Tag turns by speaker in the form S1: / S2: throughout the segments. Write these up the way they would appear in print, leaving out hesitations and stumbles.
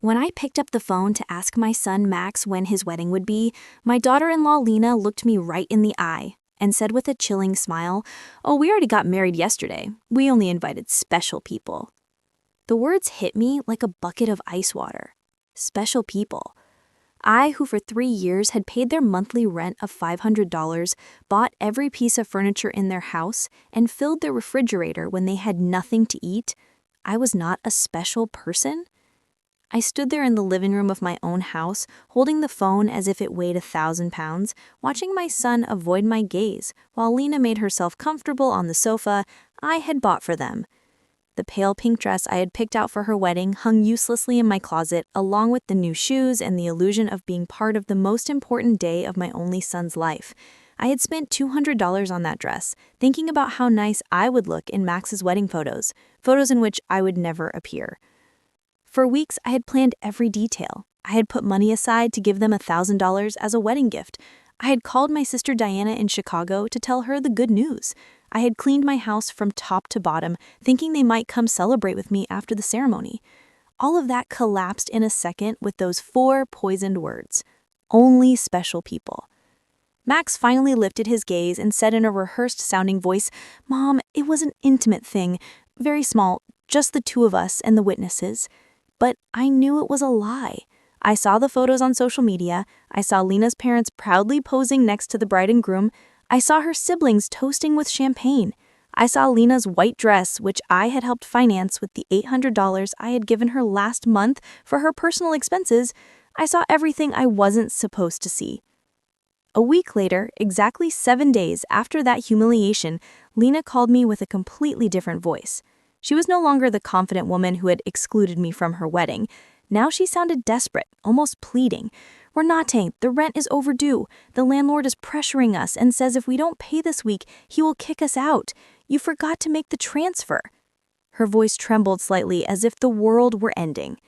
S1: When I picked up the phone to ask my son Max when his wedding would be, my daughter-in-law Lena looked me right in the eye and said with a chilling smile, "Oh, we already got married yesterday. We only invited special people." The words hit me like a bucket of ice water. Special people. I, who for 3 years had paid their monthly rent of $500, bought every piece of furniture in their house, and filled their refrigerator when they had nothing to eat, I was not a special person? I stood there in the living room of my own house, holding the phone as if it weighed 1,000 pounds, watching my son avoid my gaze, while Lena made herself comfortable on the sofa I had bought for them. The pale pink dress I had picked out for her wedding hung uselessly in my closet, along with the new shoes and the illusion of being part of the most important day of my only son's life. I had spent $200 on that dress, thinking about how nice I would look in Max's wedding photos in which I would never appear. For weeks, I had planned every detail. I had put money aside to give them $1,000 as a wedding gift. I had called my sister Diana in Chicago to tell her the good news. I had cleaned my house from top to bottom, thinking they might come celebrate with me after the ceremony. All of that collapsed in a second with those 4 poisoned words: only special people. Max finally lifted his gaze and said in a rehearsed-sounding voice, "Mom, it was an intimate thing, very small, just the 2 of us and the witnesses." But I knew it was a lie. I saw the photos on social media. I saw Lena's parents proudly posing next to the bride and groom. I saw her siblings toasting with champagne. I saw Lena's white dress, which I had helped finance with the $800 I had given her last month for her personal expenses. I saw everything I wasn't supposed to see. A week later, exactly 7 days after that humiliation, Lena called me with a completely different voice. She was no longer the confident woman who had excluded me from her wedding. Now she sounded desperate, almost pleading. "Renate, the rent is overdue. The landlord is pressuring us and says if we don't pay this week, he will kick us out. You forgot to make the transfer." Her voice trembled slightly as if the world were ending.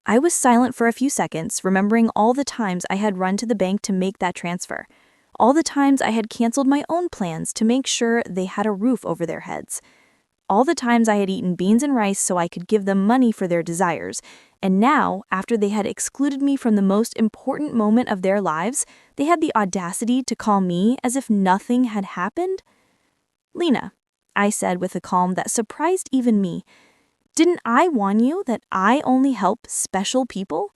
S1: I was silent for a few seconds, remembering all the times I had run to the bank to make that transfer. All the times I had canceled my own plans to make sure they had a roof over their heads. All the times I had eaten beans and rice so I could give them money for their desires. And now, after they had excluded me from the most important moment of their lives, they had the audacity to call me as if nothing had happened? "Lena," I said with a calm that surprised even me, "didn't I warn you that I only help special people?"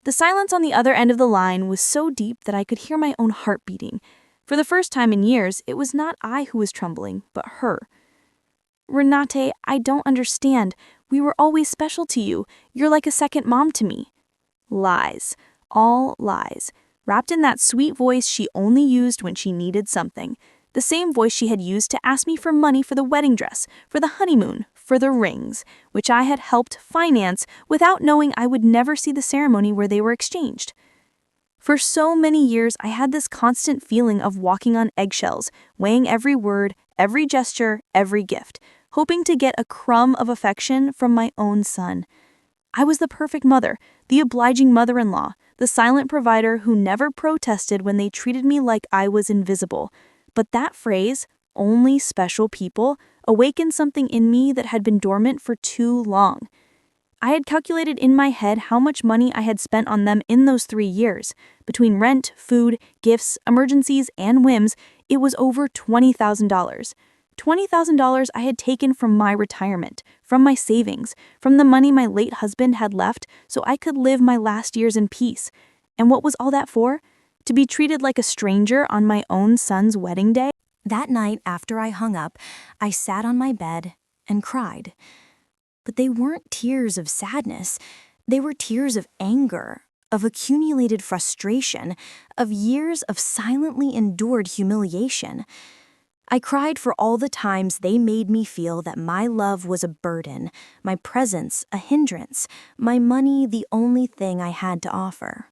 S1: The silence on the other end of the line was so deep that I could hear my own heart beating. For the first time in years, it was not I who was trembling, but her. "Renate, I don't understand. We were always special to you. You're like a second mom to me." Lies. All lies. Wrapped in that sweet voice she only used when she needed something. The same voice she had used to ask me for money for the wedding dress, for the honeymoon, for the rings, which I had helped finance without knowing I would never see the ceremony where they were exchanged. For so many years, I had this constant feeling of walking on eggshells, weighing every word, every gesture, every gift, hoping to get a crumb of affection from my own son. I was the perfect mother, the obliging mother-in-law, the silent provider who never protested when they treated me like I was invisible. But that phrase, "only special people," awakened something in me that had been dormant for too long. I had calculated in my head how much money I had spent on them in those 3 years. Between rent, food, gifts, emergencies, and whims, it was over $20,000. $20,000 I had taken from my retirement, from my savings, from the money my late husband had left so I could live my last years in peace. And what was all that for? To be treated like a stranger on my own son's wedding day? That night after I hung up, I sat on my bed and cried. But they weren't tears of sadness. They were tears of anger, of accumulated frustration, of years of silently endured humiliation. I cried for all the times they made me feel that my love was a burden, my presence a hindrance, my money the only thing I had to offer.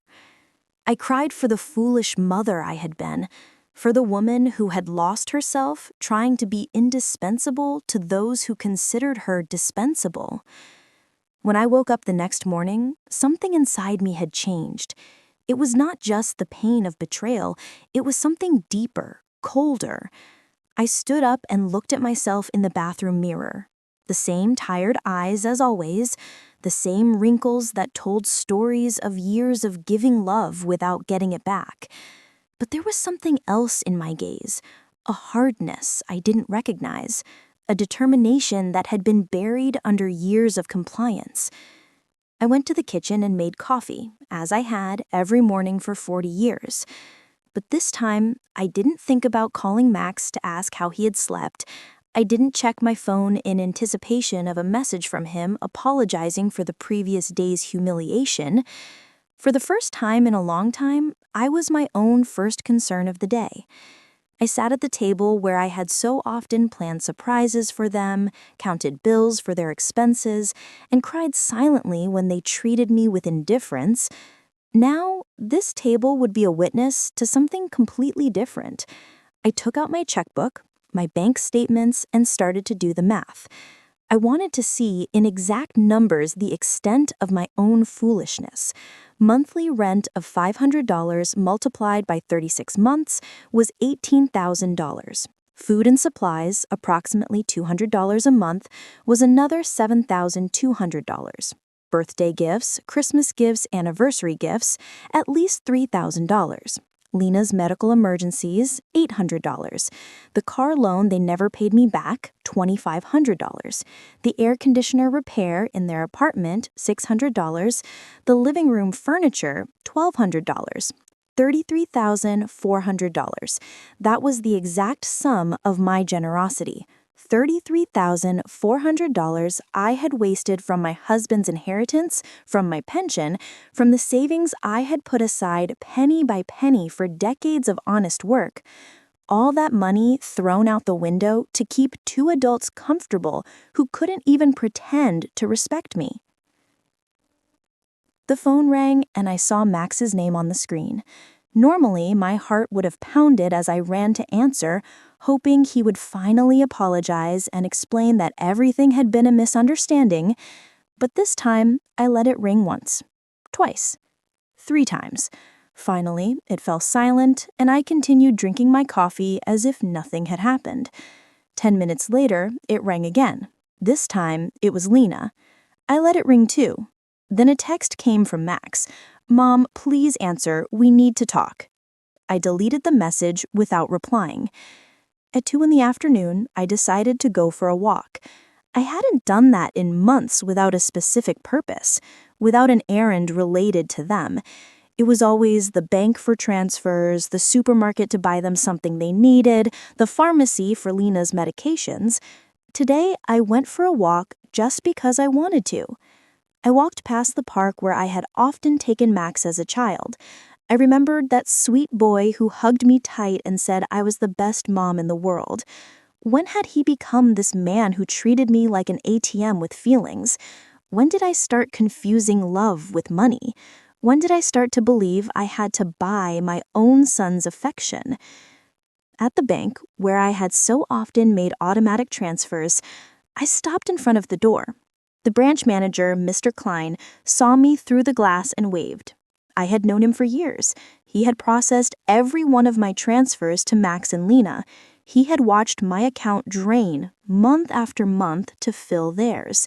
S1: I cried for the foolish mother I had been, for the woman who had lost herself trying to be indispensable to those who considered her dispensable. When I woke up the next morning, something inside me had changed. It was not just the pain of betrayal, it was something deeper, colder. I stood up and looked at myself in the bathroom mirror. The same tired eyes as always, the same wrinkles that told stories of years of giving love without getting it back. But there was something else in my gaze, a hardness I didn't recognize, a determination that had been buried under years of compliance. I went to the kitchen and made coffee, as I had every morning for 40 years. But this time, I didn't think about calling Max to ask how he had slept. I didn't check my phone in anticipation of a message from him apologizing for the previous day's humiliation. For the first time in a long time, I was my own first concern of the day. I sat at the table where I had so often planned surprises for them, counted bills for their expenses, and cried silently when they treated me with indifference. Now, this table would be a witness to something completely different. I took out my checkbook, my bank statements, and started to do the math. I wanted to see in exact numbers the extent of my own foolishness. Monthly rent of $500 multiplied by 36 months was $18,000. Food and supplies, approximately $200 a month, was another $7,200. Birthday gifts, Christmas gifts, anniversary gifts, at least $3,000. Lena's medical emergencies, $800. The car loan they never paid me back, $2,500. The air conditioner repair in their apartment, $600. The living room furniture, $1,200. $33,400. That was the exact sum of my generosity. $33,400 I had wasted from my husband's inheritance, from my pension, from the savings I had put aside penny by penny for decades of honest work. All that money thrown out the window to keep two adults comfortable who couldn't even pretend to respect me. The phone rang and I saw Max's name on the screen. Normally, my heart would have pounded as I ran to answer, hoping he would finally apologize and explain that everything had been a misunderstanding. But this time, I let it ring once, twice, 3 times. Finally, it fell silent, and I continued drinking my coffee as if nothing had happened. 10 minutes later, it rang again. This time, it was Lena. I let it ring too. Then a text came from Max. "Mom, please answer. We need to talk." I deleted the message without replying. At 2 in the afternoon, I decided to go for a walk. I hadn't done that in months without a specific purpose, without an errand related to them. It was always the bank for transfers, the supermarket to buy them something they needed, the pharmacy for Lena's medications. Today, I went for a walk just because I wanted to. I walked past the park where I had often taken Max as a child. I remembered that sweet boy who hugged me tight and said I was the best mom in the world. When had he become this man who treated me like an ATM with feelings? When did I start confusing love with money? When did I start to believe I had to buy my own son's affection? At the bank, where I had so often made automatic transfers, I stopped in front of the door. The branch manager, Mr. Klein, saw me through the glass and waved. I had known him for years. He had processed every one of my transfers to Max and Lena. He had watched my account drain month after month to fill theirs.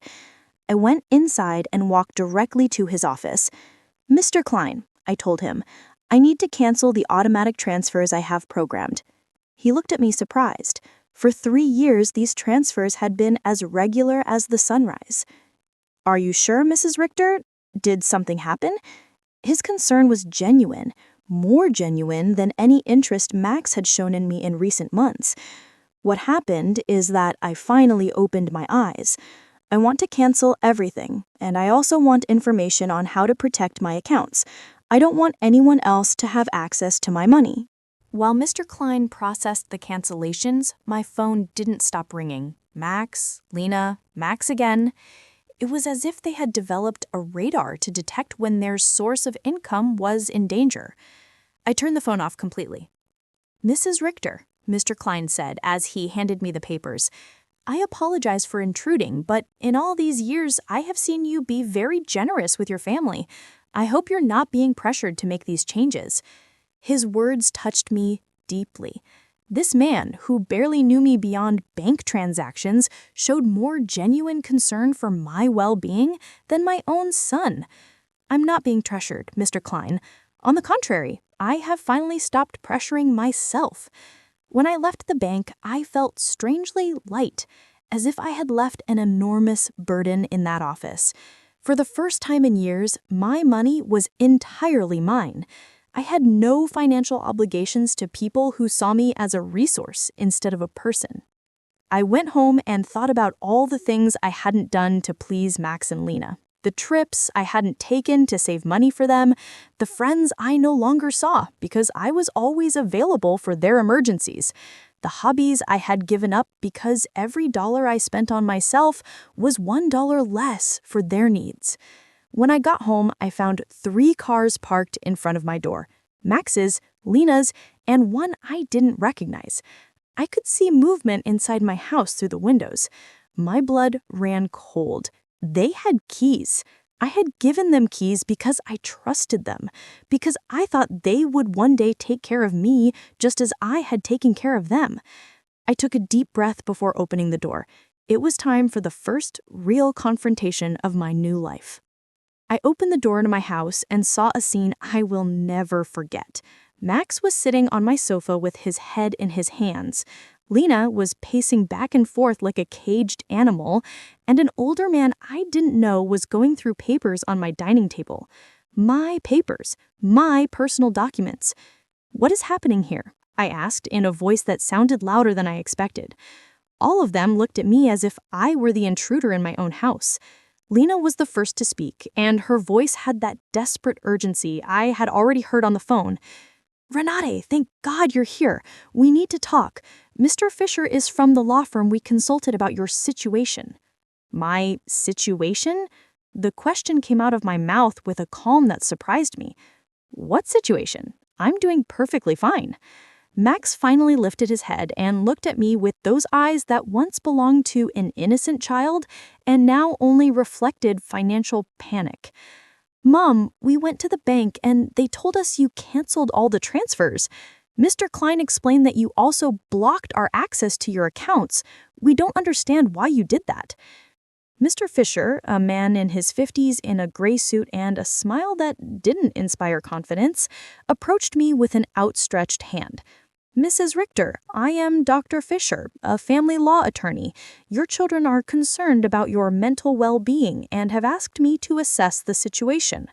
S1: I went inside and walked directly to his office. "Mr. Klein," I told him, "I need to cancel the automatic transfers I have programmed." He looked at me surprised. For 3 years, these transfers had been as regular as the sunrise. "Are you sure, Mrs. Richter? Did something happen?" His concern was genuine, more genuine than any interest Max had shown in me in recent months. What happened is that I finally opened my eyes. I want to cancel everything, and I also want information on how to protect my accounts. I don't want anyone else to have access to my money. While Mr. Klein processed the cancellations, my phone didn't stop ringing. Max, Lena, Max again. It was as if they had developed a radar to detect when their source of income was in danger. I turned the phone off completely. "Mrs. Richter," Mr. Klein said as he handed me the papers, "I apologize for intruding, but in all these years, I have seen you be very generous with your family. I hope you're not being pressured to make these changes." His words touched me deeply.
S2: This man, who barely knew me beyond bank transactions, showed more genuine concern for my well-being than my own son. I'm not being pressured, Mr. Klein. On the contrary, I have finally stopped pressuring myself. When I left the bank, I felt strangely light, as if I had left an enormous burden in that office. For the first time in years, my money was entirely mine. I had no financial obligations to people who saw me as a resource instead of a person. I went home and thought about all the things I hadn't done to please Max and Lena. The trips I hadn't taken to save money for them, the friends I no longer saw because I was always available for their emergencies, the hobbies I had given up because every dollar I spent on myself was $1 less for their needs. When I got home, I found 3 cars parked in front of my door: Max's, Lena's, and one I didn't recognize. I could see movement inside my house through the windows. My blood ran cold. They had keys. I had given them keys because I trusted them, because I thought they would one day take care of me just as I had taken care of them. I took a deep breath before opening the door. It was time for the first real confrontation of my new life. I opened the door to my house and saw a scene I will never forget. Max was sitting on my sofa with his head in his hands. Lena was pacing back and forth like a caged animal, and an older man I didn't know was going through papers on my dining table. My papers, my personal documents. "What is happening here?" I asked in a voice that sounded louder than I expected. All of them looked at me as if I were the intruder in my own house. Lena was the first to speak, and her voice had that desperate urgency I had already heard on the phone. "Renate, thank God you're here. We need to talk. Mr. Fisher is from the law firm we consulted about your situation." My situation? The question came out of my mouth with a calm that surprised me. What situation? I'm doing perfectly fine. Max finally lifted his head and looked at me with those eyes that once belonged to an innocent child and now only reflected financial panic. "Mom, we went to the bank and they told us you canceled all the transfers. Mr. Klein explained that you also blocked our access to your accounts. We don't understand why you did that." Mr. Fisher, a man in his 50s in a gray suit and a smile that didn't inspire confidence, approached me with an outstretched hand. "Mrs. Richter, I am Dr. Fisher, a family law attorney. Your children are concerned about your mental well-being and have asked me to assess the situation."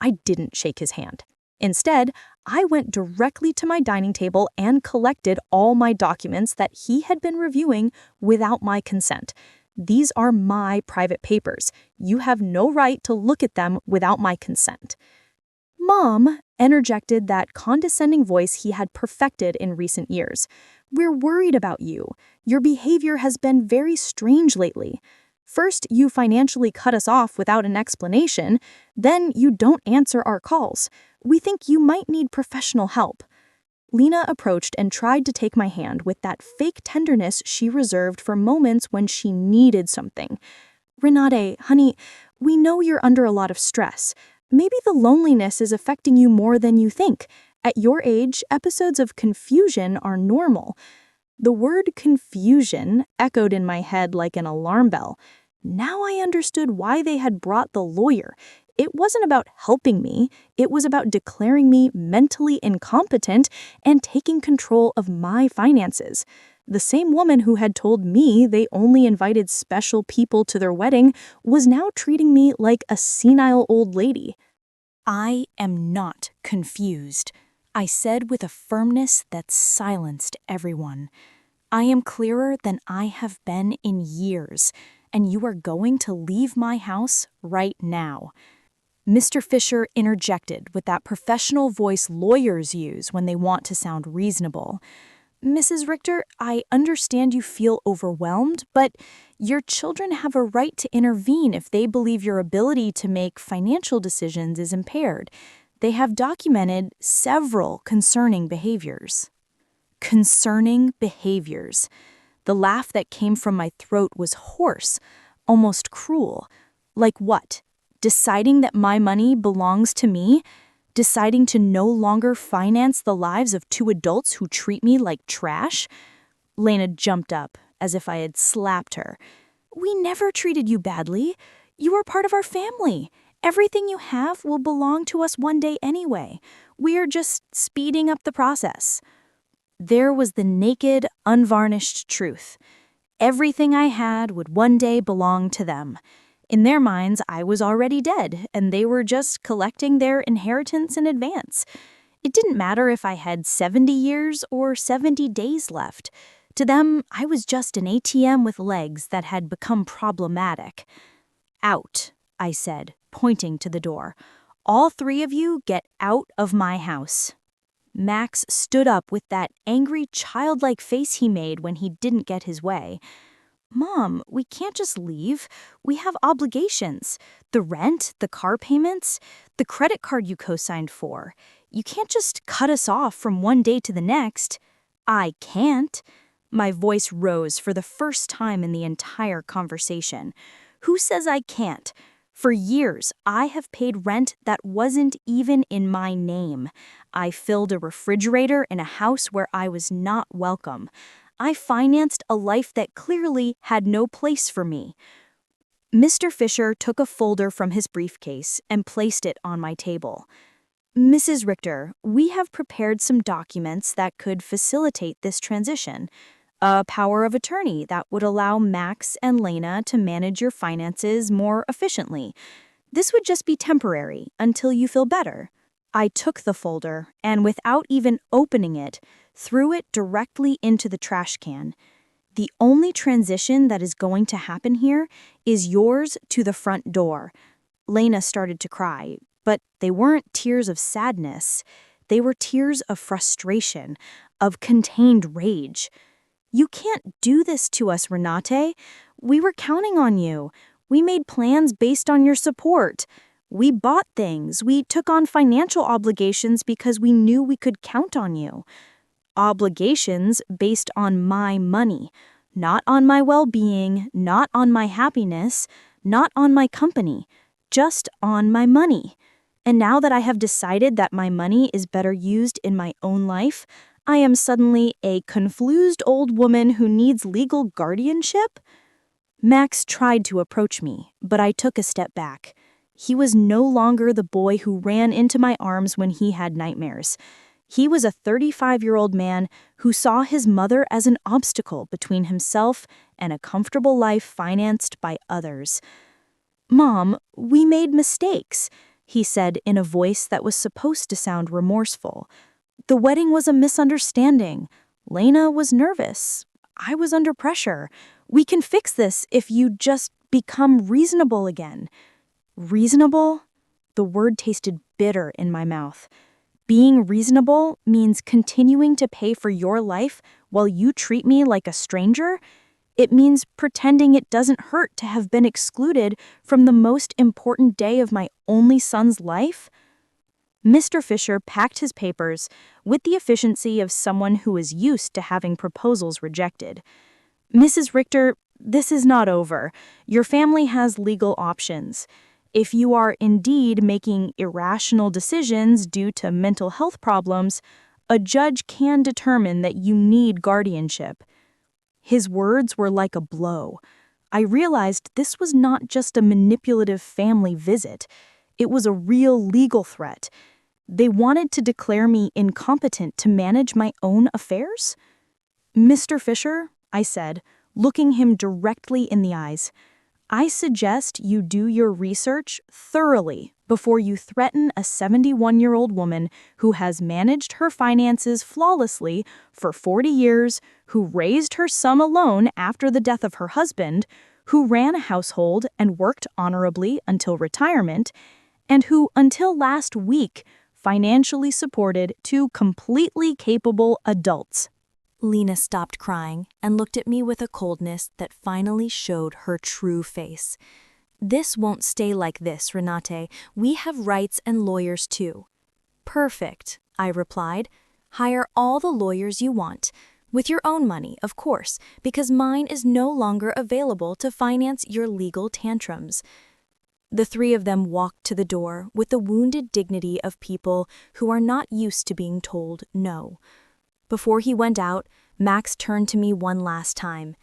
S2: I didn't shake his hand. Instead, I went directly to my dining table and collected all my documents that he had been reviewing without my consent. "These are my private papers. You have no right to look at them without my consent." "Mom," interjected that condescending voice he had perfected in recent years, "we're worried about you. Your behavior has been very strange lately. First, you financially cut us off without an explanation. Then you don't answer our calls. We think you might need professional help." Lena approached and tried to take my hand with that fake tenderness she reserved for moments when she needed something. "Renate, honey, we know you're under a lot of stress. Maybe the loneliness is affecting you more than you think. At your age, episodes of confusion are normal." The word confusion echoed in my head like an alarm bell. Now I understood why they had brought the lawyer. It wasn't about helping me. It was about declaring me mentally incompetent and taking control of my finances. The same woman who had told me they only invited special people to their wedding was now treating me like a senile old lady. "I am not confused," I said with a firmness that silenced everyone. "I am clearer than I have been in years, and you are going to leave my house right now." Mr. Fisher interjected with that professional voice lawyers use when they want to sound reasonable. "Mrs. Richter, I understand you feel overwhelmed, but your children have a right to intervene if they believe your ability to make financial decisions is impaired. They have documented several concerning behaviors." Concerning behaviors. The laugh that came from my throat was hoarse, almost cruel. Like what? Deciding that my money belongs to me? Deciding to no longer finance the lives of two adults who treat me like trash? Lena jumped up, as if I had slapped her. We never treated you badly. You are part of our family. Everything you have will belong to us one day anyway. We are just speeding up the process. There was the naked, unvarnished truth. Everything I had would one day belong to them. In their minds, I was already dead, and they were just collecting their inheritance in advance. It didn't matter if I had 70 years or 70 days left. To them, I was just an ATM with legs that had become problematic. Out, I said, pointing to the door. All three of you get out of my house. Max stood up with that angry, childlike face he made when he didn't get his way. Mom, we can't just leave. We have obligations. The rent, the car payments, the credit card you co-signed for. You can't just cut us off from one day to the next. I can't. My voice rose for the first time in the entire conversation. Who says I can't? For years, I have paid rent that wasn't even in my name. I filled a refrigerator in a house where I was not welcome. I financed a life that clearly had no place for me. Mr. Fisher took a folder from his briefcase and placed it on my table. Mrs. Richter, we have prepared some documents that could facilitate this transition. A power of attorney that would allow Max and Lena to manage your finances more efficiently. This would just be temporary until you feel better. I took the folder and, without even opening it, threw it directly into the trash can. The only transition that is going to happen here is yours to the front door. Lena started to cry, but they weren't tears of sadness. They were tears of frustration, of contained rage. You can't do this to us, Renate. We were counting on you. We made plans based on your support. We bought things. We took on financial obligations because we knew we could count on you. Obligations based on my money, not on my well-being, not on my happiness, not on my company, just on my money. And now that I have decided that my money is better used in my own life, I am suddenly a confused old woman who needs legal guardianship? Max tried to approach me, but I took a step back. He was no longer the boy who ran into my arms when he had nightmares. He was a 35-year-old man who saw his mother as an obstacle between himself and a comfortable life financed by others. Mom, we made mistakes, he said in a voice that was supposed to sound remorseful. The wedding was a misunderstanding. Lena was nervous. I was under pressure. We can fix this if you just become reasonable again. Reasonable? The word tasted bitter in my mouth. Being reasonable means continuing to pay for your life while you treat me like a stranger? It means pretending it doesn't hurt to have been excluded from the most important day of my only son's life? Mr. Fisher packed his papers with the efficiency of someone who is used to having proposals rejected. Mrs. Richter, this is not over. Your family has legal options. If you are indeed making irrational decisions due to mental health problems, a judge can determine that you need guardianship. His words were like a blow. I realized this was not just a manipulative family visit. It was a real legal threat. They wanted to declare me incompetent to manage my own affairs? Mr. Fisher, I said, looking him directly in the eyes, I suggest you do your research thoroughly before you threaten a 71-year-old woman who has managed her finances flawlessly for 40 years, who raised her son alone after the death of her husband, who ran a household and worked honorably until retirement, and who, until last week, financially supported two completely capable adults.
S1: Lena stopped crying and looked at me with a coldness that finally showed her true face. This won't stay like this, Renate. We have rights and lawyers too. Perfect, I replied. Hire all the lawyers you want. With your own money, of course, because mine is no longer available to finance your legal tantrums.
S2: The three of them walked to the door with the wounded dignity of people who are not used to being told no. Before he went out, Max turned to me one last time.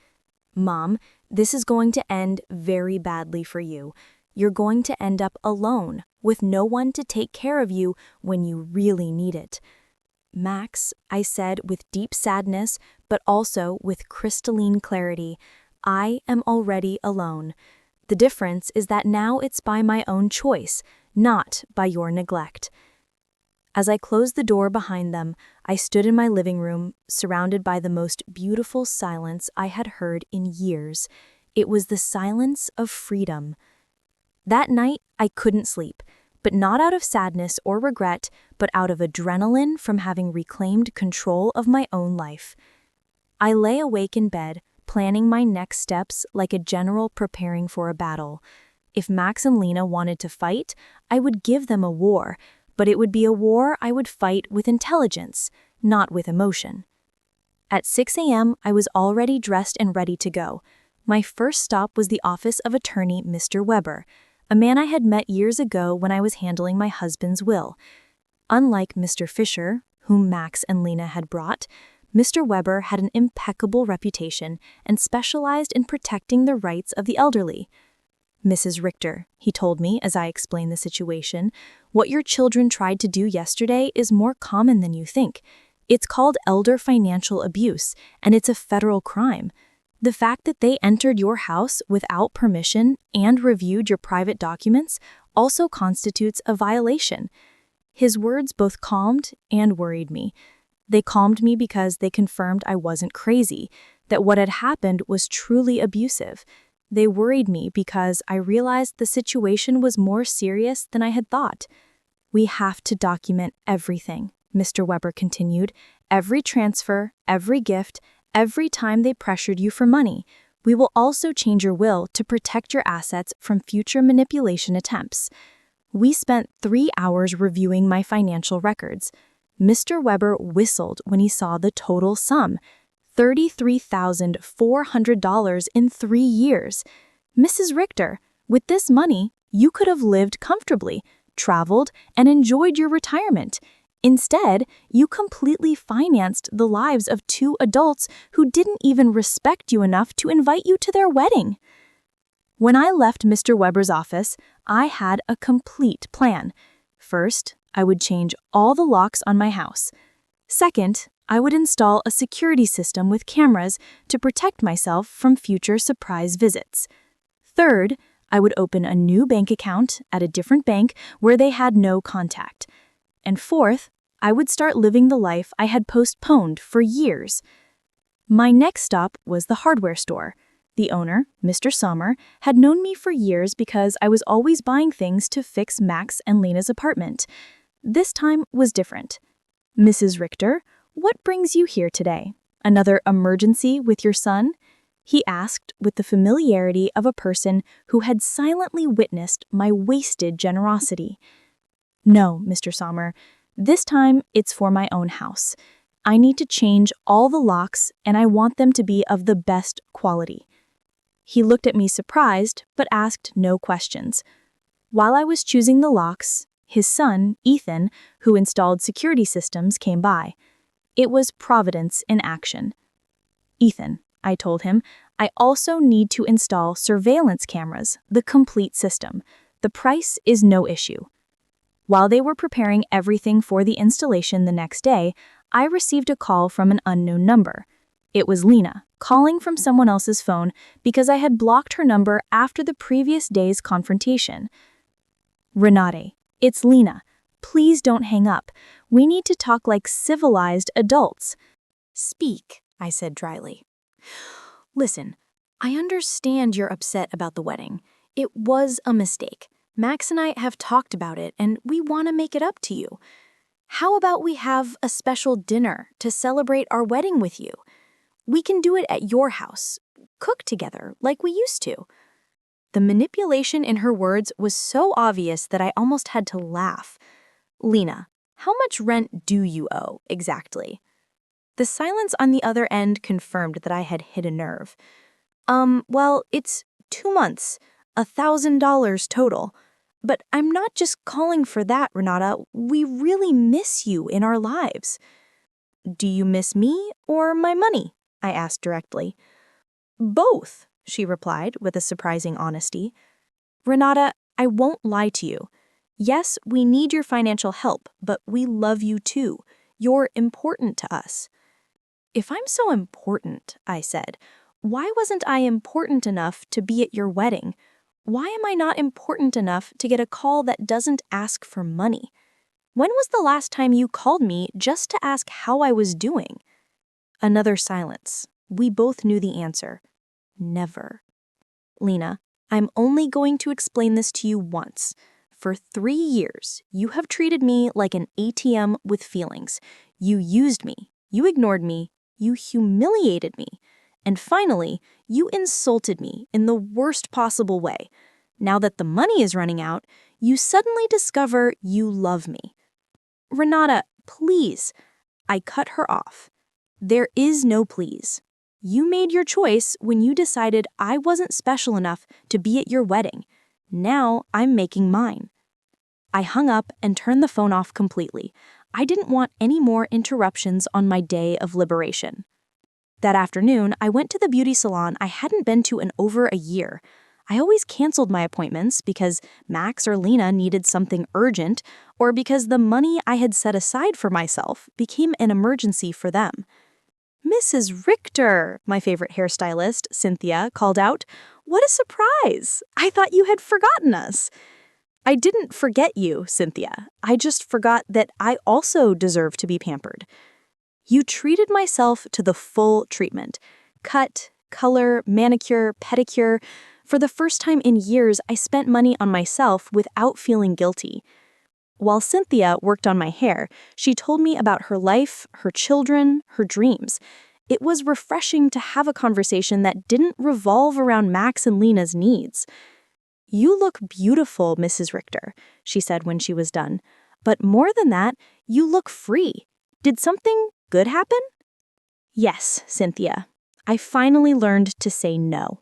S2: "Mom, this is going to end very badly for you. You're going to end up alone, with no one to take care of you when you really need it." "Max," I said with deep sadness, but also with crystalline clarity, "I am already alone. The difference is that now it's by my own choice, not by your neglect." As I closed the door behind them, I stood in my living room, surrounded by the most beautiful silence I had heard in years. It was the silence of freedom. That night, I couldn't sleep, but not out of sadness or regret, but out of adrenaline from having reclaimed control of my own life. I lay awake in bed, planning my next steps like a general preparing for a battle. If Max and Lena wanted to fight, I would give them a war, but it would be a war I would fight with intelligence, not with emotion. At 6 a.m., I was already dressed and ready to go. My first stop was the office of attorney Mr. Weber, a man I had met years ago when I was handling my husband's will. Unlike Mr. Fisher, whom Max and Lena had brought, Mr. Weber had an impeccable reputation and specialized in protecting the rights of the elderly. "Mrs. Richter," he told me as I explained the situation, "what your children tried to do yesterday is more common than you think. It's called elder financial abuse, and it's a federal crime. The fact that they entered your house without permission and reviewed your private documents also constitutes a violation." His words both calmed and worried me. They calmed me because they confirmed I wasn't crazy, that what had happened was truly abusive. They worried me because I realized the situation was more serious than I had thought. "We have to document everything," Mr. Weber continued. "Every transfer, every gift, every time they pressured you for money. We will also change your will to protect your assets from future manipulation attempts." We spent 3 hours reviewing my financial records. Mr. Weber whistled when he saw the total sum, $33,400 in 3 years. "Mrs. Richter, with this money, you could have lived comfortably, traveled, and enjoyed your retirement. Instead, you completely financed the lives of 2 adults who didn't even respect you enough to invite you to their wedding." When I left Mr. Weber's office, I had a complete plan. First, I would change all the locks on my house. Second, I would install a security system with cameras to protect myself from future surprise visits. Third, I would open a new bank account at a different bank where they had no contact. And fourth, I would start living the life I had postponed for years. My next stop was the hardware store. The owner, Mr. Sommer, had known me for years because I was always buying things to fix Max and Lena's apartment. This time was different. "Mrs. Richter, what brings you here today? Another emergency with your son?" he asked with the familiarity of a person who had silently witnessed my wasted generosity. "No, Mr. Sommer, this time it's for my own house. I need to change all the locks and I want them to be of the best quality." He looked at me surprised, but asked no questions. While I was choosing the locks, his son, Ethan, who installed security systems, came by. It was Providence in action. "Ethan," I told him, "I also need to install surveillance cameras, the complete system. The price is no issue." While they were preparing everything for the installation the next day, I received a call from an unknown number. It was Lena, calling from someone else's phone because I had blocked her number after the previous day's confrontation. "Renate, it's Lena. Please don't hang up. We need to talk like civilized adults."
S3: "Speak," I said dryly. "Listen, I understand you're upset about the wedding. It was a mistake. Max and I have talked about it, and we want to make it up to you. How about we have a special dinner to celebrate our wedding with you? We can do it at your house, cook together like we used to." The manipulation in her words was so obvious that I almost had to laugh. "Lena, how much rent do you owe exactly?" The silence on the other end confirmed that I had hit a nerve. Well, it's 2 months.
S2: $1,000 total. But I'm not just calling for that, Renata. We really miss you in our lives. Do you miss me or my money? I asked directly. Both, she replied with a surprising honesty. Renata, I won't lie to you. Yes, we need your financial help, but we love you too. You're important to us. If I'm so important, I said, why wasn't I important enough to be at your wedding? Why am I not important enough to get a call that doesn't ask for money? When was the last time you called me just to ask how I was doing? Another silence. We both knew the answer. Never. Lena, I'm only going to explain this to you once. For 3 years, you have treated me like an ATM with feelings. You used me. You ignored me. You humiliated me. And finally, you insulted me in the worst possible way. Now that the money is running out, you suddenly discover you love me. Renata, please. I cut her off. There is no please. You made your choice when you decided I wasn't special enough to be at your wedding. Now I'm making mine. I hung up and turned the phone off completely. I didn't want any more interruptions on my day of liberation. That afternoon, I went to the beauty salon I hadn't been to in over a year. I always canceled my appointments because Max or Lena needed something urgent, or because the money I had set aside for myself became an emergency for them. Mrs. Richter, my favorite hairstylist, Cynthia, called out, "What a surprise! I thought you had forgotten us." I didn't forget you, Cynthia. I just forgot that I also deserve to be pampered. You treated myself to the full treatment. Cut, color, manicure, pedicure. For the first time in years, I spent money on myself without feeling guilty. While Cynthia worked on my hair, she told me about her life, her children, her dreams. It was refreshing to have a conversation that didn't revolve around Max and Lena's needs. You look beautiful, Mrs. Richter, she said when she was done. But more than that, you look free. Did something good happen? Yes, Cynthia. I finally learned to say no.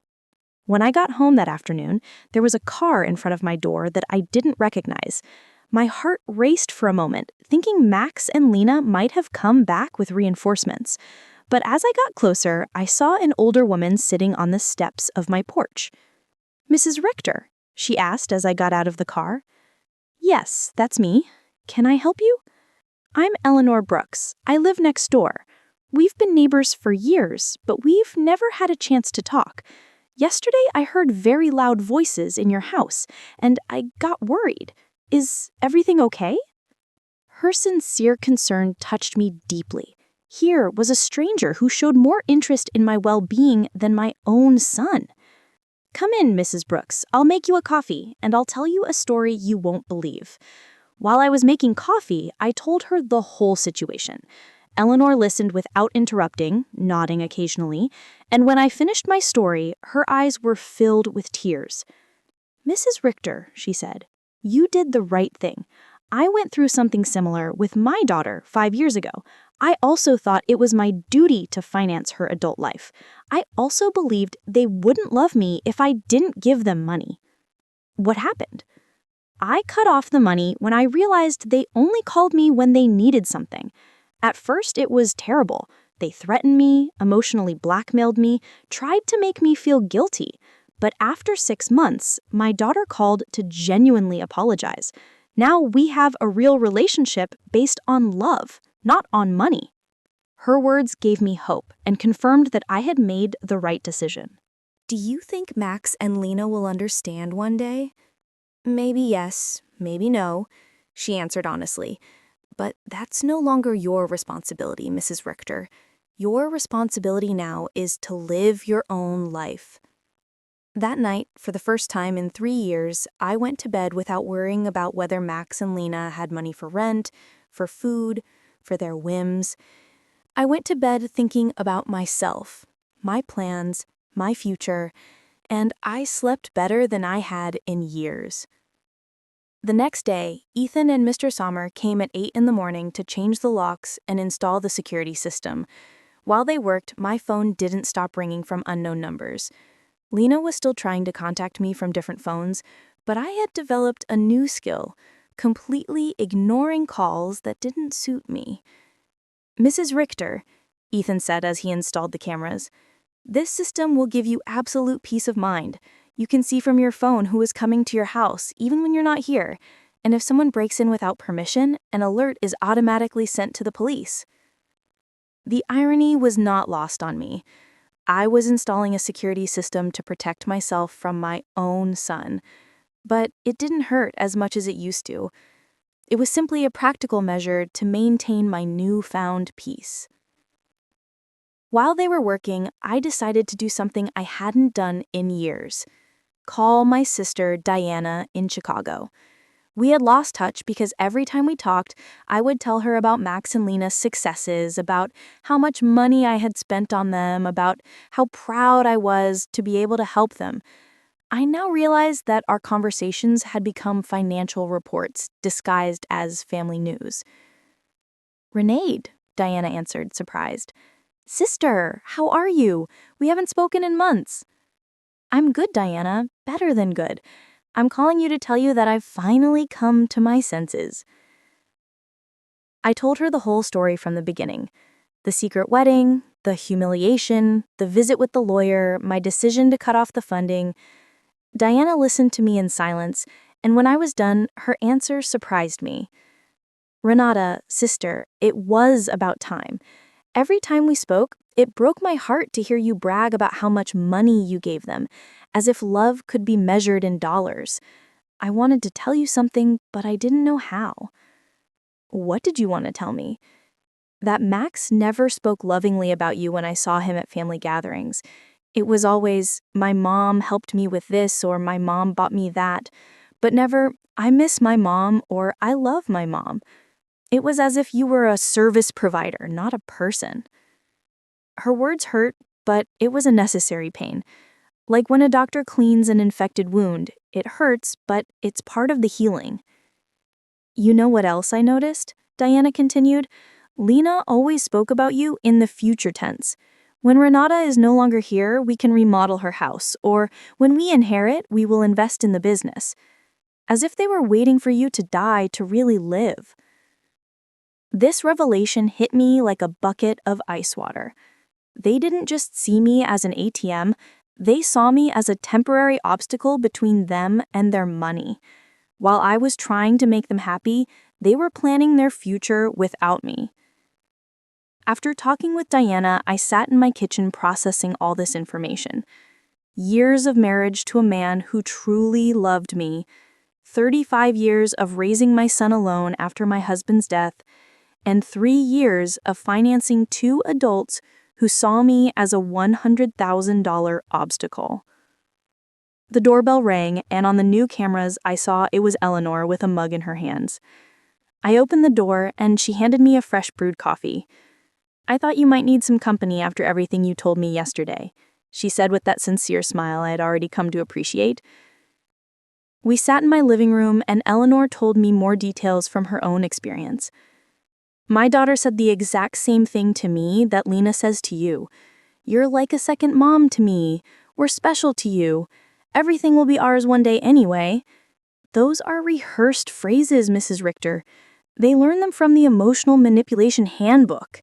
S2: When I got home that afternoon, there was a car in front of my door that I didn't recognize. My heart raced for a moment, thinking Max and Lena might have come back with reinforcements. But as I got closer, I saw an older woman sitting on the steps of my porch. Mrs. Richter, she asked as I got out of the car. Yes, that's me. Can I help you? I'm Eleanor Brooks. I live next door. We've been neighbors for years, but we've never had a chance to talk. Yesterday, I heard very loud voices in your house, and I got worried. Is everything okay? Her sincere concern touched me deeply. Here was a stranger who showed more interest in my well-being than my own son. Come in, Mrs. Brooks. I'll make you a coffee, and I'll tell you a story you won't believe. While I was making coffee, I told her the whole situation. Eleanor listened without interrupting, nodding occasionally, and when I finished my story, her eyes were filled with tears. Mrs. Richter, she said, you did the right thing. I went through something similar with my daughter 5 years ago. I also thought it was my duty to finance her adult life. I also believed they wouldn't love me if I didn't give them money. What happened? I cut off the money when I realized they only called me when they needed something. At first, it was terrible. They threatened me, emotionally blackmailed me, tried to make me feel guilty. But after 6 months, my daughter called to genuinely apologize. Now we have a real relationship based on love, not on money. Her words gave me hope and confirmed that I had made the right decision.
S1: Do you think Max and Lena will understand one day? Maybe yes, maybe no, she answered honestly. But that's no longer your responsibility, Mrs. Richter. Your responsibility now is to live your own life. That night, for the first time in 3 years, I went to bed without worrying about whether Max and Lena had money for rent, for food, for their whims. I went to bed thinking about myself, my plans, my future, and I slept better than I had in years. The next day, Ethan and Mr. Sommer came at 8 in the morning to change the locks and install the security system. While they worked, my phone didn't stop ringing from unknown numbers.
S2: Lena was still trying to contact me from different phones, but I had developed a new skill, completely ignoring calls that didn't suit me. "Mrs. Richter," Ethan said as he installed the cameras, "this system will give you absolute peace of mind. You can see from your phone who is coming to your house, even when you're not here, and if someone breaks in without permission, an alert is automatically sent to the police." The irony was not lost on me. I was installing a security system to protect myself from my own son, but it didn't hurt as much as it used to. It was simply a practical measure to maintain my newfound peace. While they were working, I decided to do something I hadn't done in years: call my sister Diana in Chicago. We had lost touch because every time we talked, I would tell her about Max and Lena's successes, about how much money I had spent on them, about how proud I was to be able to help them. I now realized that our conversations had become financial reports disguised as family news. "Renaid," Diana answered, surprised. "Sister, how are you? We haven't spoken in months." "I'm good, Diana, better than good. I'm calling you to tell you that I've finally come to my senses." I told her the whole story from the beginning. The secret wedding, the humiliation, the visit with the lawyer, my decision to cut off the funding. Diana listened to me in silence, and when I was done, her answer surprised me. "Renata, sister, it was about time. Every time we spoke, it broke my heart to hear you brag about how much money you gave them, as if love could be measured in dollars. I wanted to tell you something, but I didn't know how." "What did you want to tell me?" "That Max never spoke lovingly about you when I saw him at family gatherings. It was always, 'My mom helped me with this,' or 'My mom bought me that,' but never, 'I miss my mom,' or 'I love my mom.' It was as if you were a service provider, not a person." Her words hurt, but it was a necessary pain. Like when a doctor cleans an infected wound, it hurts, but it's part of the healing. "You know what else I noticed?" Diana continued. "Lena always spoke about you in the future tense. When Renata is no longer here, we can remodel her house, or when we inherit, we will invest in the business. As if they were waiting for you to die to really live." This revelation hit me like a bucket of ice water. They didn't just see me as an ATM, they saw me as a temporary obstacle between them and their money. While I was trying to make them happy, they were planning their future without me. After talking with Diana, I sat in my kitchen processing all this information. Years of marriage to a man who truly loved me, 35 years of raising my son alone after my husband's death, and 3 years of financing 2 adults who saw me as a $100,000 obstacle. The doorbell rang, and on the new cameras, I saw it was Eleanor with a mug in her hands. I opened the door, and she handed me a fresh brewed coffee. "I thought you might need some company after everything you told me yesterday," she said with that sincere smile I had already come to appreciate. We sat in my living room, and Eleanor told me more details from her own experience. "My daughter said the exact same thing to me that Lena says to you. 'You're like a second mom to me. We're special to you. Everything will be ours one day anyway.' Those are rehearsed phrases, Mrs. Richter. They learn them from the Emotional Manipulation Handbook."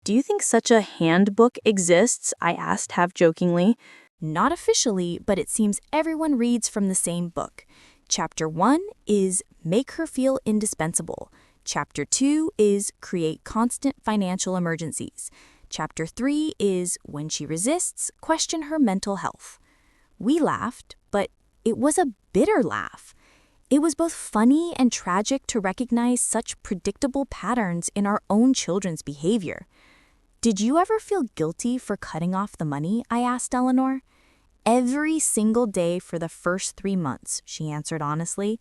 S2: "Do you think such a handbook exists?" I asked half-jokingly.
S3: Not officially, but it seems everyone reads from the same book. Chapter 1 is Make Her Feel Indispensable. Chapter 2 is Create Constant Financial Emergencies. Chapter 3 is When She Resists, Question Her Mental Health. We laughed, but it was a bitter laugh. It was both funny and tragic to recognize such predictable patterns in our own children's behavior. "Did you ever feel guilty for cutting off the money?" I asked Eleanor. "Every single day for the first 3 months," she answered honestly.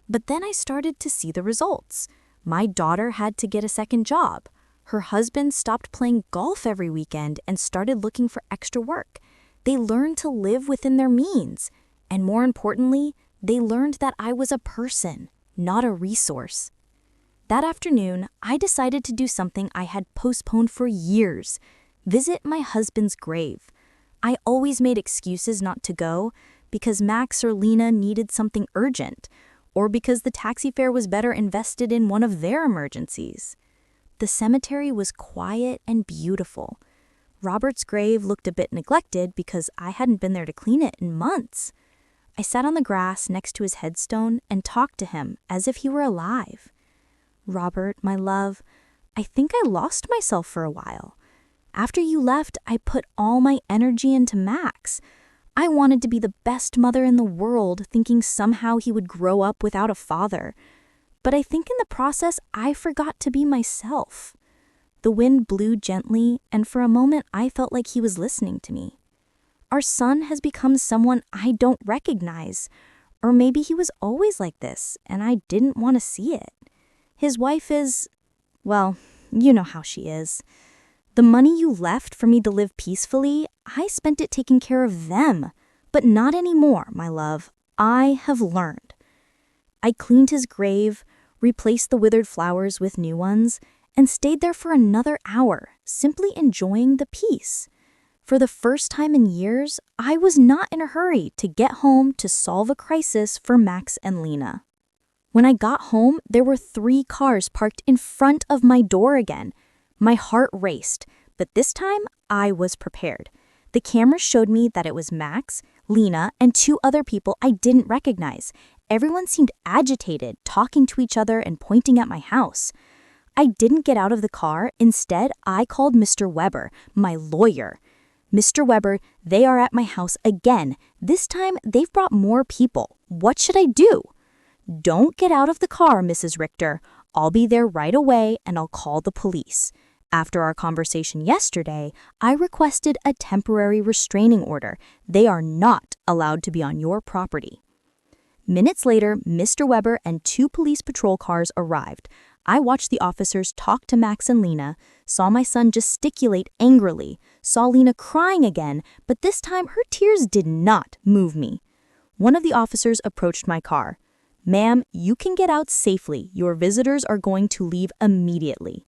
S3: "But then I started to see the results. My daughter had to get a second job. Her husband stopped playing golf every weekend and started looking for extra work. They learned to live within their means. And more importantly, they learned that I was a person, not a resource." That afternoon, I decided to do something I had postponed for years: visit my husband's grave.
S2: I always made excuses not to go because Max or Lena needed something urgent, or because the taxi fare was better invested in one of their emergencies. The cemetery was quiet and beautiful. Robert's grave looked a bit neglected because I hadn't been there to clean it in months. I sat on the grass next to his headstone and talked to him as if he were alive. Robert, my love, I think I lost myself for a while. After you left, I put all my energy into Max. I wanted to be the best mother in the world, thinking somehow he would grow up without a father. But I think in the process, I forgot to be myself. The wind blew gently, and for a moment, I felt like he was listening to me. Our son has become someone I don't recognize. Or maybe he was always like this, and I didn't want to see it. His wife is, well, you know how she is. The money you left for me to live peacefully, I spent it taking care of them. But not anymore, my love. I have learned. I cleaned his grave, replaced the withered flowers with new ones, and stayed there for another hour, simply enjoying the peace. For the first time in years, I was not in a hurry to get home to solve a crisis for Max and Lena. When I got home, there were 3 cars parked in front of my door again. My heart raced, but this time I was prepared. The camera showed me that it was Max, Lena, and 2 other people I didn't recognize. Everyone seemed agitated, talking to each other and pointing at my house. I didn't get out of the car. Instead, I called Mr. Weber, my lawyer. Mr. Weber, they are at my house again. This time, they've brought more people. What should I do? Don't get out of the car, Mrs. Richter. I'll be there right away and I'll call the police. After our conversation yesterday, I requested a temporary restraining order. They are not allowed to be on your property. Minutes later, Mr. Weber and 2 police patrol cars arrived. I watched the officers talk to Max and Lena, saw my son gesticulate angrily, saw Lena crying again, but this time her tears did not move me. One of the officers approached my car. "Ma'am, you can get out safely. Your visitors are going to leave immediately."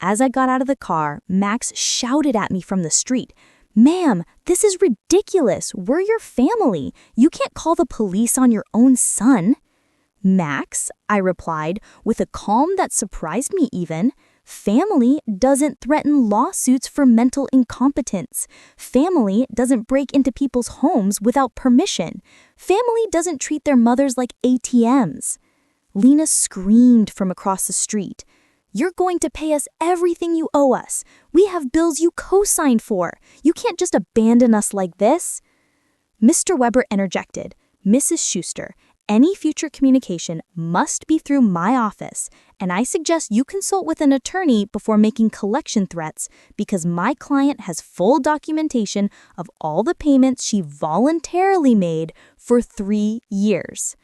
S2: As I got out of the car, Max shouted at me from the street, "Ma'am, this is ridiculous. We're your family. You can't call the police on your own son." "Max," I replied, with a calm that surprised me even, "family doesn't threaten lawsuits for mental incompetence. Family doesn't break into people's homes without permission. Family doesn't treat their mothers like ATMs." Lena screamed from across the street, "You're going to pay us everything you owe us. We have bills you co-signed for. You can't just abandon us like this." Mr. Weber interjected, "Mrs. Schuster, any future communication must be through my office, and I suggest you consult with an attorney before making collection threats because my client has full documentation of all the payments she voluntarily made for 3 years."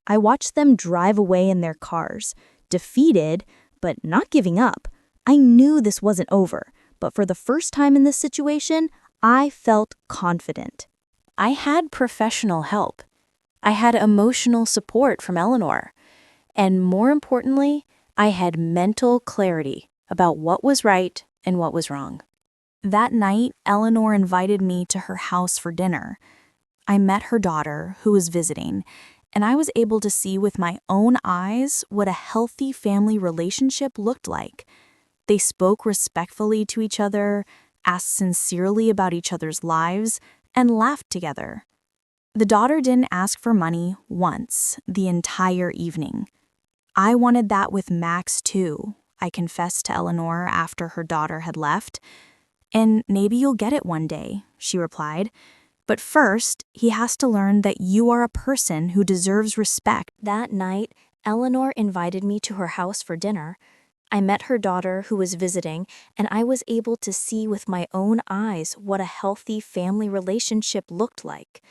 S2: I watched them drive away in their cars, defeated, but not giving up. I knew this wasn't over, but for the first time in this situation, I felt confident. I had professional help. I had emotional support from Eleanor. And more importantly, I had mental clarity about what was right and what was wrong. That night, Eleanor invited me to her house for dinner. I met her daughter, who was visiting, and I was able to see with my own eyes what a healthy family relationship looked like. They spoke respectfully to each other, asked sincerely about each other's lives, and laughed together. The daughter didn't ask for money once the entire evening. I wanted that with Max too, I confessed to Eleanor after her daughter had left. "And maybe you'll get it one day," she replied. "But first, he has to learn that you are a person who deserves respect."
S1: That night, Eleanor invited me to her house for dinner. I met her daughter who was visiting, and I was able to see with my own eyes what a healthy family relationship looked like.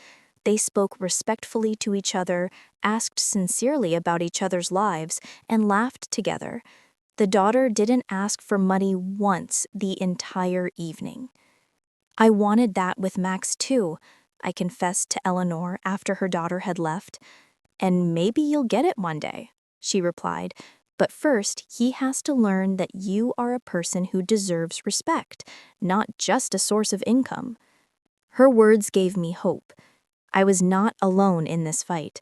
S1: They spoke respectfully to each other, asked sincerely about each other's lives, and laughed together. The daughter didn't ask for money once the entire evening. I wanted that with Max too, I confessed to Eleanor after her daughter had left. "And maybe you'll get it one day," she replied. "But first, he has to learn that you are a person who deserves respect, not just a source of income." Her words gave me hope. I was not alone in this fight.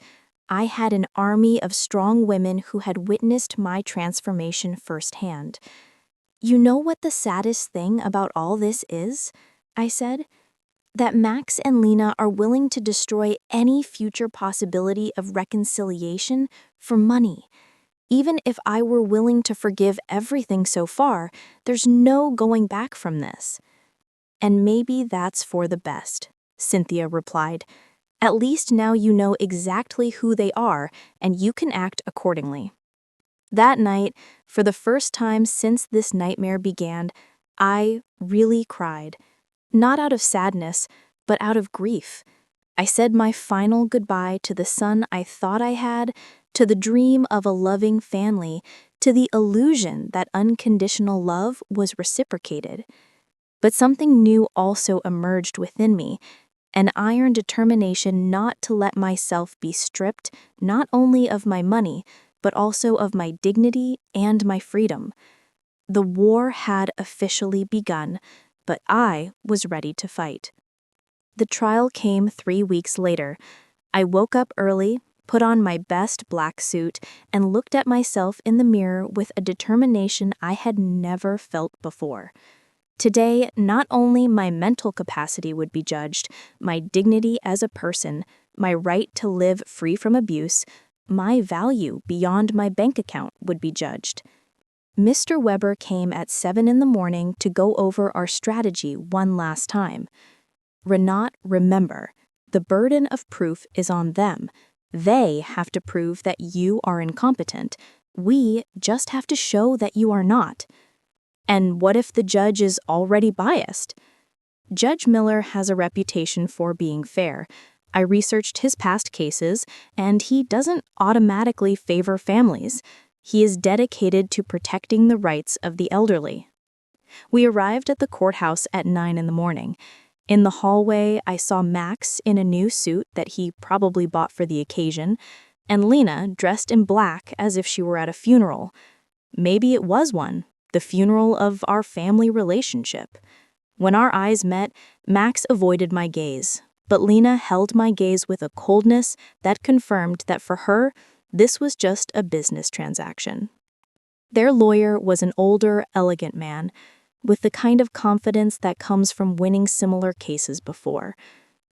S1: I had an army of strong women who had witnessed my transformation firsthand. You know what the saddest thing about all this is? I said. That Max and Lena are willing to destroy any future possibility of reconciliation for money. Even if I were willing to forgive everything so far, there's no going back from this. And maybe that's for the best, Cynthia replied. At least now you know exactly who they are, and you can act accordingly. That night, for the first time since this nightmare began, I really cried. Not out of sadness, but out of grief. I said my final goodbye to the son I thought I had, to the dream of a loving family, to the illusion that unconditional love was reciprocated. But something new also emerged within me, an iron determination not to let myself be stripped not only of my money, but also of my dignity and my freedom. The war had officially begun, but I was ready to fight. The trial came 3 weeks later. I woke up early, put on my best black suit, and looked at myself in the mirror with a determination I had never felt before. Today, not only my mental capacity would be judged, my dignity as a person, my right to live free from abuse, my value beyond my bank account would be judged. Mr. Weber came at 7 in the morning to go over our strategy one last time. Renat, remember, the burden of proof is on them. They have to prove that you are incompetent. We just have to show that you are not. And what if the judge is already biased? Judge Miller has a reputation for being fair. I researched his past cases, and he doesn't automatically favor families. He is dedicated to protecting the rights of the elderly. We arrived at the courthouse at 9 in the morning. In the hallway, I saw Max in a new suit that he probably bought for the occasion, and Lena dressed in black as if she were at a funeral. Maybe it was one, the funeral of our family relationship. When our eyes met, Max avoided my gaze, but Lena held my gaze with a coldness that confirmed that for her, this was just a business transaction. Their lawyer was an older, elegant man, with the kind of confidence that comes from winning similar cases before.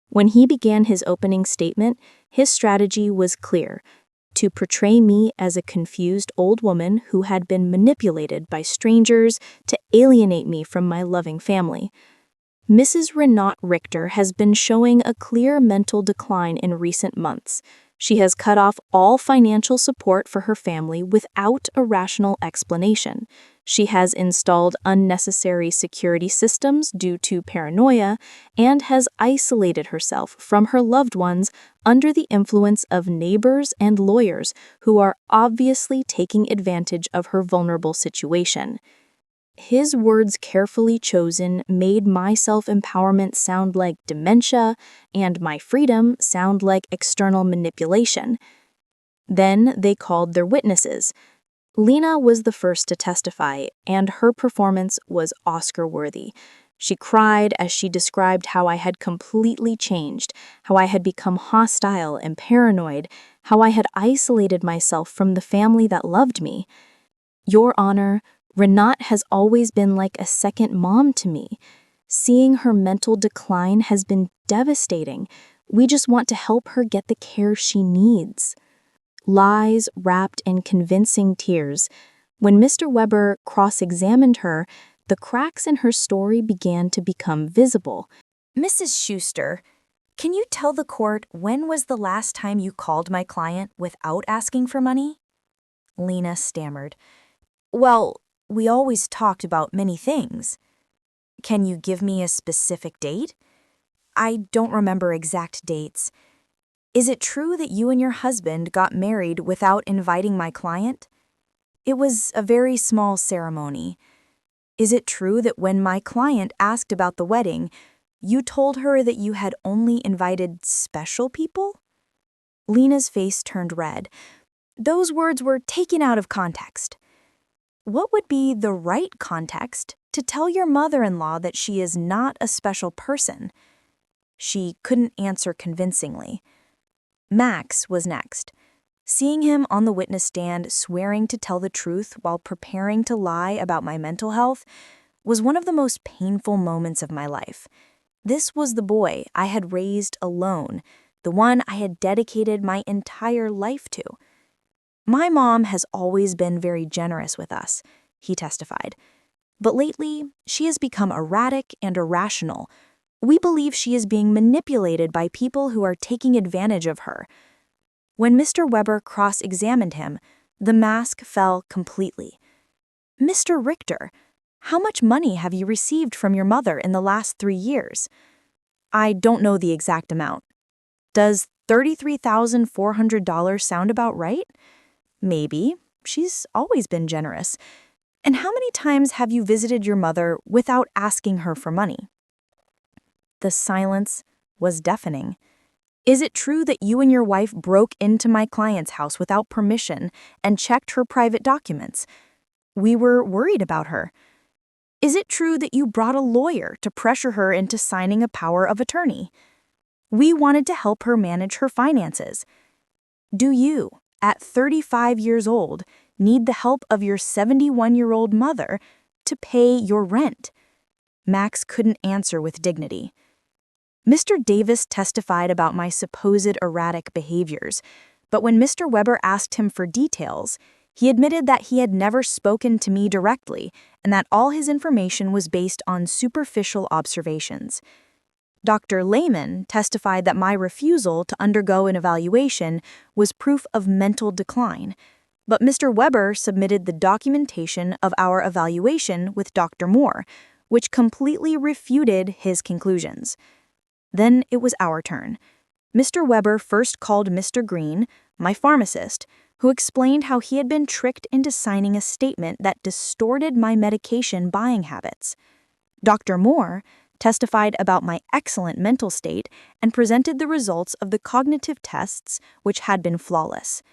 S1: When he began his opening statement, his strategy was clear: to portray me as a confused old woman who had been manipulated by strangers to alienate me from my loving family. Mrs. Renat Richter has been showing a clear mental decline in recent months. She has cut off all financial support for her family without a rational explanation. She has installed unnecessary security systems due to paranoia and has isolated herself from her loved ones under the influence of neighbors and lawyers who are obviously taking advantage of her vulnerable situation. His words, carefully chosen, made my self-empowerment sound like dementia and my freedom sound like external manipulation. Then they called their witnesses. Lena was the first to testify, and her performance was Oscar-worthy. She cried as she described how I had completely changed, how I had become hostile and paranoid, how I had isolated myself from the family that loved me. Your Honor, Renat has always been like a second mom to me. Seeing her mental decline has been devastating. We just want to help her get the care she needs. Lies wrapped in convincing tears. When Mr. Weber cross-examined her, the cracks in her story began to become visible.
S4: Mrs. Schuster, can you tell the court when was the last time you called my client without asking for money? Lena stammered. Well, we always talked about many things. Can you give me a specific date? I don't remember exact dates. Is it true that you and your husband got married without inviting my client? It was a very small ceremony. Is it true that when my client asked about the wedding, you told her that you had only invited special people? Lena's face turned red. Those words were taken out of context. What would be the right context to tell your mother-in-law that she is not a special person? She couldn't answer convincingly. Max was next. Seeing him on the witness stand swearing to tell the truth while preparing to lie about my mental health was one of the most painful moments of my life. This was the boy I had raised alone, the one I had dedicated my entire life to. My mom has always been very generous with us, he testified. But lately, she has become erratic and irrational. We believe she is being manipulated by people who are taking advantage of her. When Mr. Weber cross-examined him, the mask fell completely. Mr. Richter, how much money have you received from your mother in the last 3 years? I don't know the exact amount. Does $33,400 sound about right? Maybe. She's always been generous. And how many times have you visited your mother without asking her for money? The silence was deafening. Is it true that you and your wife broke into my client's house without permission and checked her private documents? We were worried about her. Is it true that you brought a lawyer to pressure her into signing a power of attorney? We wanted to help her manage her finances. Do you, at 35 years old, need the help of your 71-year-old mother to pay your rent? Max couldn't answer with dignity. Mr. Davis testified about my supposed erratic behaviors, but when Mr. Weber asked him for details, he admitted that he had never spoken to me directly and that all his information was based on superficial observations. Dr. Lehman testified that my refusal to undergo an evaluation was proof of mental decline, but Mr. Weber submitted the documentation of our evaluation with Dr. Moore, which completely refuted his conclusions. Then it was our turn. Mr. Weber first called Mr. Green, my pharmacist, who explained how he had been tricked into signing a statement that distorted my medication buying habits. Dr. Moore testified about my excellent mental state and presented the results of the cognitive tests, which had been flawless.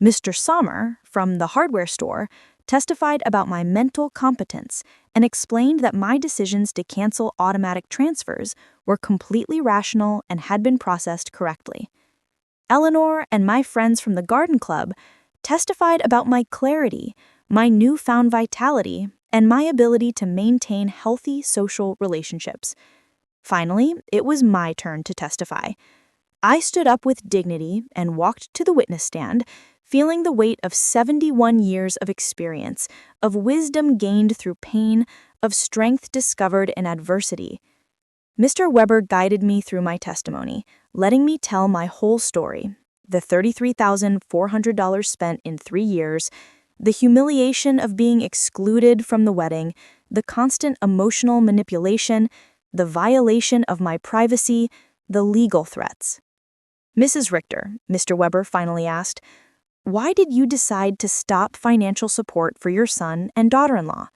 S4: Mr. Sommer, from the hardware store, testified about my mental competence and explained that my decisions to cancel automatic transfers were completely rational and had been processed correctly. Eleanor and my friends from the garden club testified about my clarity, my newfound vitality, and my ability to maintain healthy social relationships. Finally, it was my turn to testify. I stood up with dignity and walked to the witness stand, feeling the weight of 71 years of experience, of wisdom gained through pain, of strength discovered in adversity. Mr. Weber guided me through my testimony, letting me tell my whole story: the $33,400 spent in 3 years, the humiliation of being excluded from the wedding, the constant emotional manipulation, the violation of my privacy, the legal threats. Mrs. Richter, Mr. Weber finally asked, why did you decide to stop financial support for your son and daughter-in-law?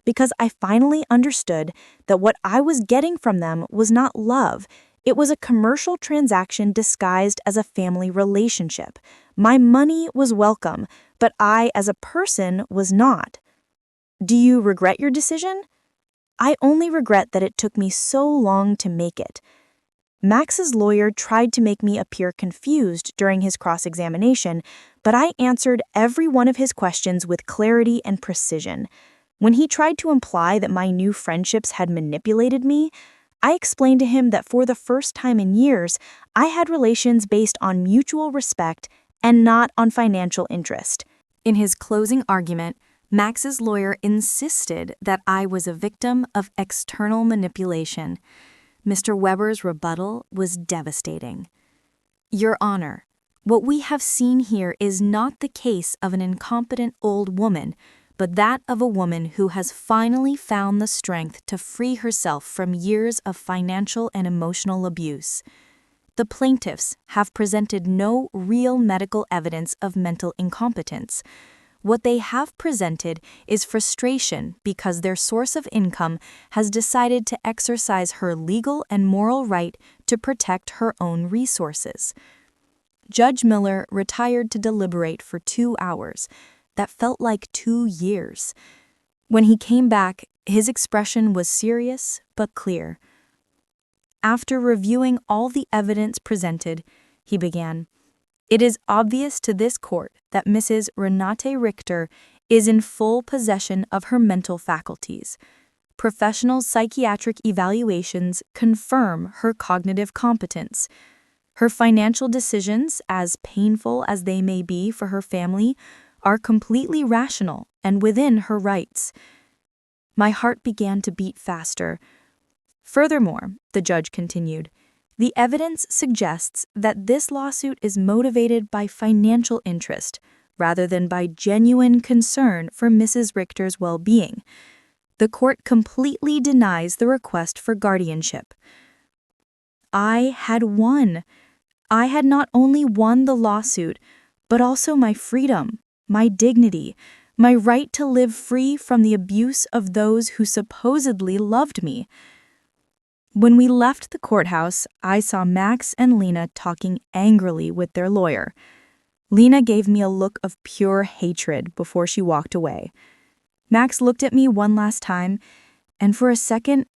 S4: Because I finally understood that what I was getting from them was not love. It was a commercial transaction disguised as a family relationship. My money was welcome, but I, as a person, was not. Do you regret your decision? I only regret that it took me so long to make it. Max's lawyer tried to make me appear confused during his cross-examination, but I answered every one of his questions with clarity and precision. When he tried to imply that my new friendships had manipulated me, I explained to him that for the first time in years, I had relations based on mutual respect and not on financial interest.
S1: In his closing argument, Max's lawyer insisted that I was a victim of external manipulation. Mr. Weber's rebuttal was devastating. Your Honor, what we have seen here is not the case of an incompetent old woman, but that of a woman who has finally found the strength to free herself from years of financial and emotional abuse. The plaintiffs have presented no real medical evidence of mental incompetence. What they have presented is frustration because their source of income has decided to exercise her legal and moral right to protect her own resources. Judge Miller retired to deliberate for 2 hours. That felt like 2 years. When he came back, his expression was serious but clear.
S2: After reviewing all the evidence presented, he began, "It is obvious to this court that Mrs. Renate Richter is in full possession of her mental faculties. Professional psychiatric evaluations confirm her cognitive competence. Her financial decisions, as painful as they may be for her family, are completely rational and within her rights." My heart began to beat faster. Furthermore, the judge continued, "The evidence suggests that this lawsuit is motivated by financial interest rather than by genuine concern for Mrs. Richter's well-being. The court completely denies the request for guardianship." I had won. I had not only won the lawsuit, but also my freedom, my dignity, my right to live free from the abuse of those who supposedly loved me. When we left the courthouse, I saw Max and Lena talking angrily with their lawyer. Lena gave me a look of pure hatred before she walked away. Max looked at me one last time, and for a second,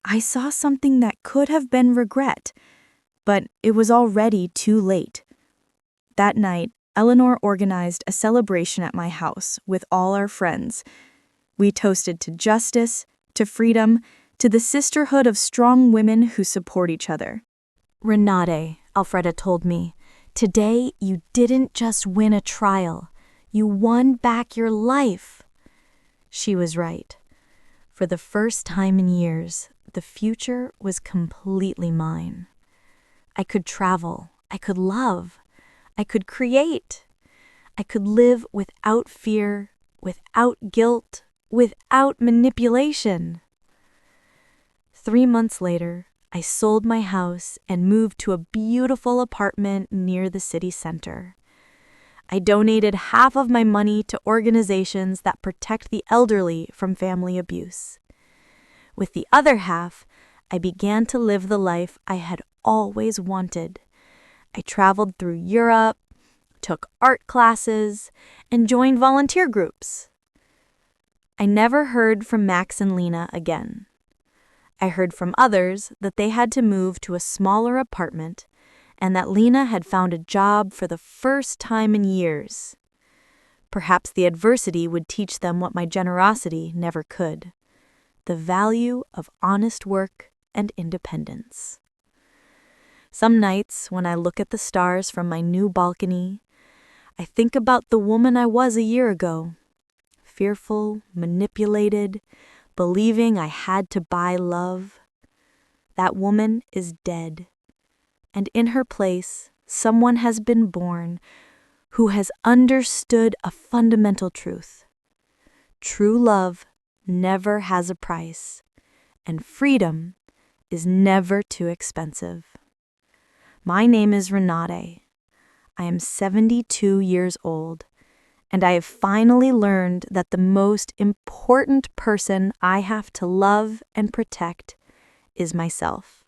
S2: I saw something that could have been regret, but it was already too late. That night, Eleanor organized a celebration at my house with all our friends. We toasted to justice, to freedom, to the sisterhood of strong women who support each other.
S3: Renate, Alfreda told me, today you didn't just win a trial, you won back your life. She was right. For the first time in years, the future was completely mine. I could travel, I could love, I could create. I could live without fear, without guilt, without manipulation. 3 months later, I sold my house and moved to a beautiful apartment near the city center. I donated half of my money to organizations that protect the elderly from family abuse. With the other half, I began to live the life I had always wanted. I traveled through Europe, took art classes, and joined volunteer groups. I never heard from Max and Lena again. I heard from others that they had to move to a smaller apartment and that Lena had found a job for the first time in years. Perhaps the adversity would teach them what my generosity never could: the value of honest work and independence. Some nights, when I look at the stars from my new balcony, I think about the woman I was a year ago, fearful, manipulated, believing I had to buy love. That woman is dead, and in her place, someone has been born who has understood a fundamental truth. True love never has a price, and freedom is never too expensive. My name is Renate. I am 72 years old, and I have finally learned that the most important person I have to love and protect is myself.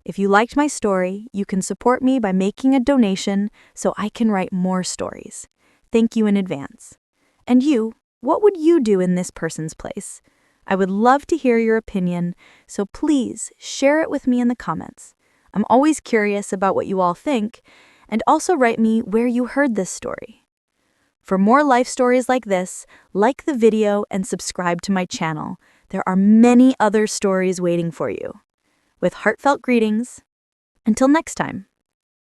S3: If you liked my story, you can support me by making a donation so I can write more stories. Thank you in advance. And you, what would you do in this person's place? I would love to hear your opinion, so please share it with me in the comments. I'm always curious about what you all think, and also write me where you heard this story. For more life stories like this, like the video and subscribe to my channel. There are many other stories waiting for you. With heartfelt greetings, until next time.